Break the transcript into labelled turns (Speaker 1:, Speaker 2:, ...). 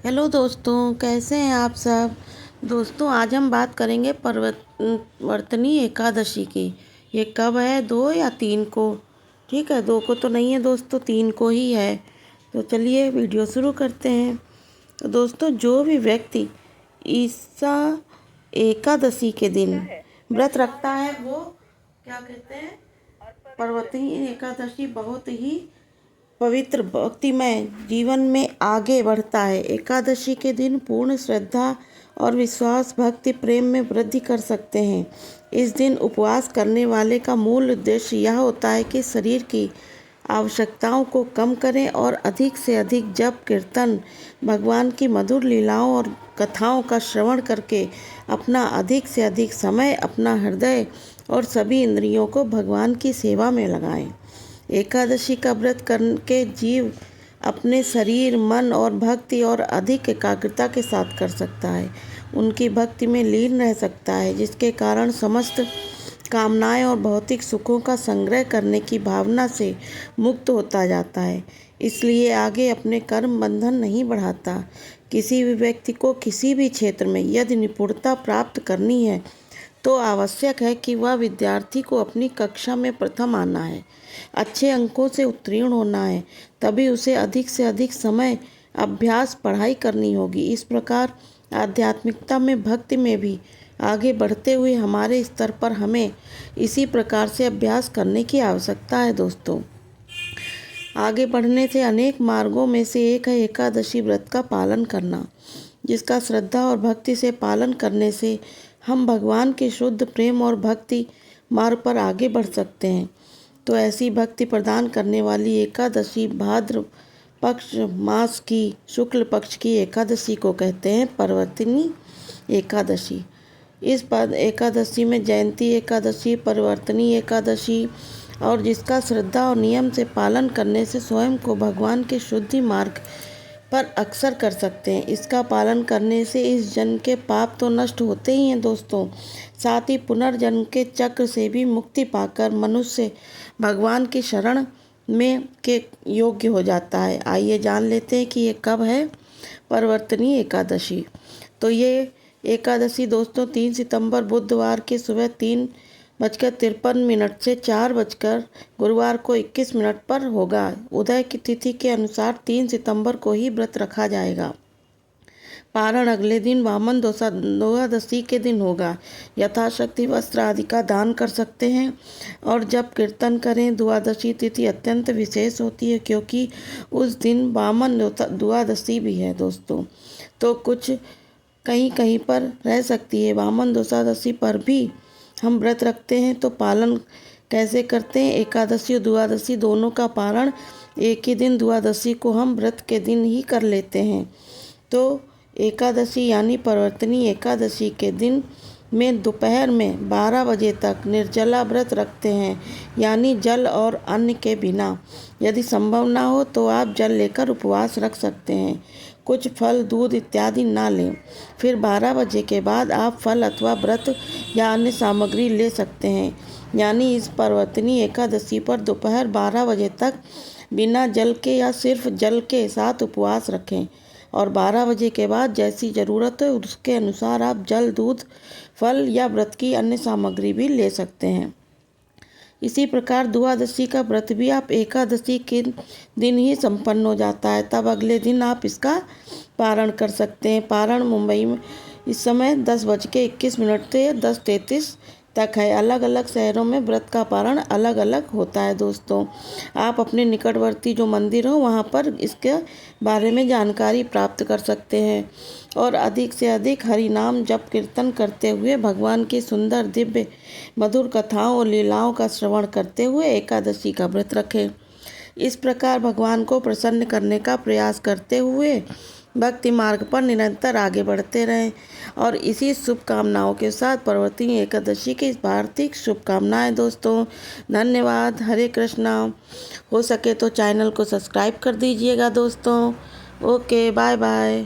Speaker 1: Hello दोस्तों, कैसे हैं आप सब। दोस्तों, आज हम बात करेंगे परिवर्तनी एकादशी की। ये कब है, 2 या 3 को। ठीक है, 2 को तो नहीं है दोस्तों, 3 को ही है। तो चलिए वीडियो शुरू करते हैं। तो दोस्तों, जो भी व्यक्ति ईसा एकादशी के दिन व्रत रखता है वो क्या कहते हैं, पर्वती एकादशी बहुत ही पवित्र भक्तिमय जीवन में आगे बढ़ता है। एकादशी के दिन पूर्ण श्रद्धा और विश्वास, भक्ति, प्रेम में वृद्धि कर सकते हैं। इस दिन उपवास करने वाले का मूल उद्देश्य यह होता है कि शरीर की आवश्यकताओं को कम करें और अधिक से अधिक जप, कीर्तन, भगवान की मधुर लीलाओं और कथाओं का श्रवण करके अपना अधिक से अधिक समय, अपना हृदय और सभी इंद्रियों को भगवान की सेवा में लगाएं। एकादशी का व्रत करके जीव अपने शरीर, मन और भक्ति और अधिक एकाग्रता के साथ कर सकता है। उनकी भक्ति में लीन रह सकता है, जिसके कारण समस्त कामनाएं और भौतिक सुखों का संग्रह करने की भावना से मुक्त होता जाता है। इसलिए आगे अपने कर्म बंधन नहीं बढ़ाता। किसी भी व्यक्ति को किसी भी क्षेत्र में यदि निपुणता प्राप्त करनी है तो आवश्यक है कि वह विद्यार्थी को अपनी कक्षा में प्रथम आना है, अच्छे अंकों से उत्तीर्ण होना है। तभी उसे अधिक से अधिक समय अभ्यास, पढ़ाई करनी होगी। इस प्रकार आध्यात्मिकता में, भक्ति में भी आगे बढ़ते हुए हमारे स्तर पर हमें इसी प्रकार से अभ्यास करने की आवश्यकता है। दोस्तों, आगे बढ़ने से अनेक मार्गों में से एक है एकादशी व्रत का पालन करना, जिसका श्रद्धा और भक्ति से पालन करने से हम भगवान के शुद्ध प्रेम और भक्ति मार्ग पर आगे बढ़ सकते हैं। तो ऐसी भक्ति प्रदान करने वाली एकादशी भाद्र पक्ष मास की शुक्ल पक्ष की एकादशी को कहते हैं परिवर्तनी एकादशी। इस एकादशी में जयंती एकादशी, परिवर्तनी एकादशी और जिसका श्रद्धा और नियम से पालन करने से स्वयं को भगवान के शुद्धि मार्ग पर अक्सर कर सकते हैं। इसका पालन करने से इस जन्म के पाप तो नष्ट होते ही हैं दोस्तों, साथ ही पुनर्जन्म के चक्र से भी मुक्ति पाकर मनुष्य भगवान की शरण में के योग्य हो जाता है। आइए जान लेते हैं कि ये कब है परिवर्तनी एकादशी। तो ये एकादशी दोस्तों 3 सितंबर बुधवार के सुबह 3:53 से 4 गुरुवार को 21 मिनट पर होगा। उदय की तिथि के अनुसार 3 सितंबर को ही व्रत रखा जाएगा। पारण अगले दिन वामन द्वादशी के दिन होगा। यथाशक्ति वस्त्र आदि का दान कर सकते हैं और जब कीर्तन करें। द्वादशी तिथि अत्यंत विशेष होती है क्योंकि उस दिन वामन द्वादशी भी है दोस्तों। तो कुछ कहीं कहीं पर रह सकती है। वामन द्वादशी पर भी हम व्रत रखते हैं। तो पालन कैसे करते हैं? एकादशी और द्वादशी दोनों का पारण एक ही दिन, द्वादशी को हम व्रत के दिन ही कर लेते हैं। तो एकादशी यानी परिवर्तनी एकादशी के दिन में दोपहर में 12 बजे तक निर्जला व्रत रखते हैं, यानी जल और अन्न के बिना। यदि संभव ना हो तो आप जल लेकर उपवास रख सकते हैं। कुछ फल, दूध इत्यादि ना लें। फिर 12 बजे के बाद आप फल अथवा व्रत या अन्य सामग्री ले सकते हैं। यानी इस परिवर्तनी एकादशी पर दोपहर 12 बजे तक बिना जल के या सिर्फ जल के साथ उपवास रखें और 12 बजे के बाद जैसी ज़रूरत है उसके अनुसार आप जल, दूध, फल या व्रत की अन्य सामग्री भी ले सकते हैं। इसी प्रकार द्वादशी का व्रत भी आप एकादशी के दिन ही संपन्न हो जाता है। तब अगले दिन आप इसका पारण कर सकते हैं। पारण मुंबई में इस समय 10:21 से 10:33 तक है। अलग अलग शहरों में व्रत का पारण अलग अलग होता है दोस्तों। आप अपने निकटवर्ती जो मंदिर हो वहाँ पर इसके बारे में जानकारी प्राप्त कर सकते हैं और अधिक से अधिक हरि नाम जप कीर्तन करते हुए भगवान की सुंदर दिव्य मधुर कथाओं और लीलाओं का श्रवण करते हुए एकादशी का व्रत रखें। इस प्रकार भगवान को प्रसन्न करने का प्रयास करते हुए भक्ति मार्ग पर निरंतर आगे बढ़ते रहें। और इसी शुभकामनाओं के साथ परिवर्तनी एकादशी की हार्दिक शुभकामनाएं दोस्तों। धन्यवाद। हरे कृष्णा। हो सके तो चैनल को सब्सक्राइब कर दीजिएगा दोस्तों। Okay, bye bye.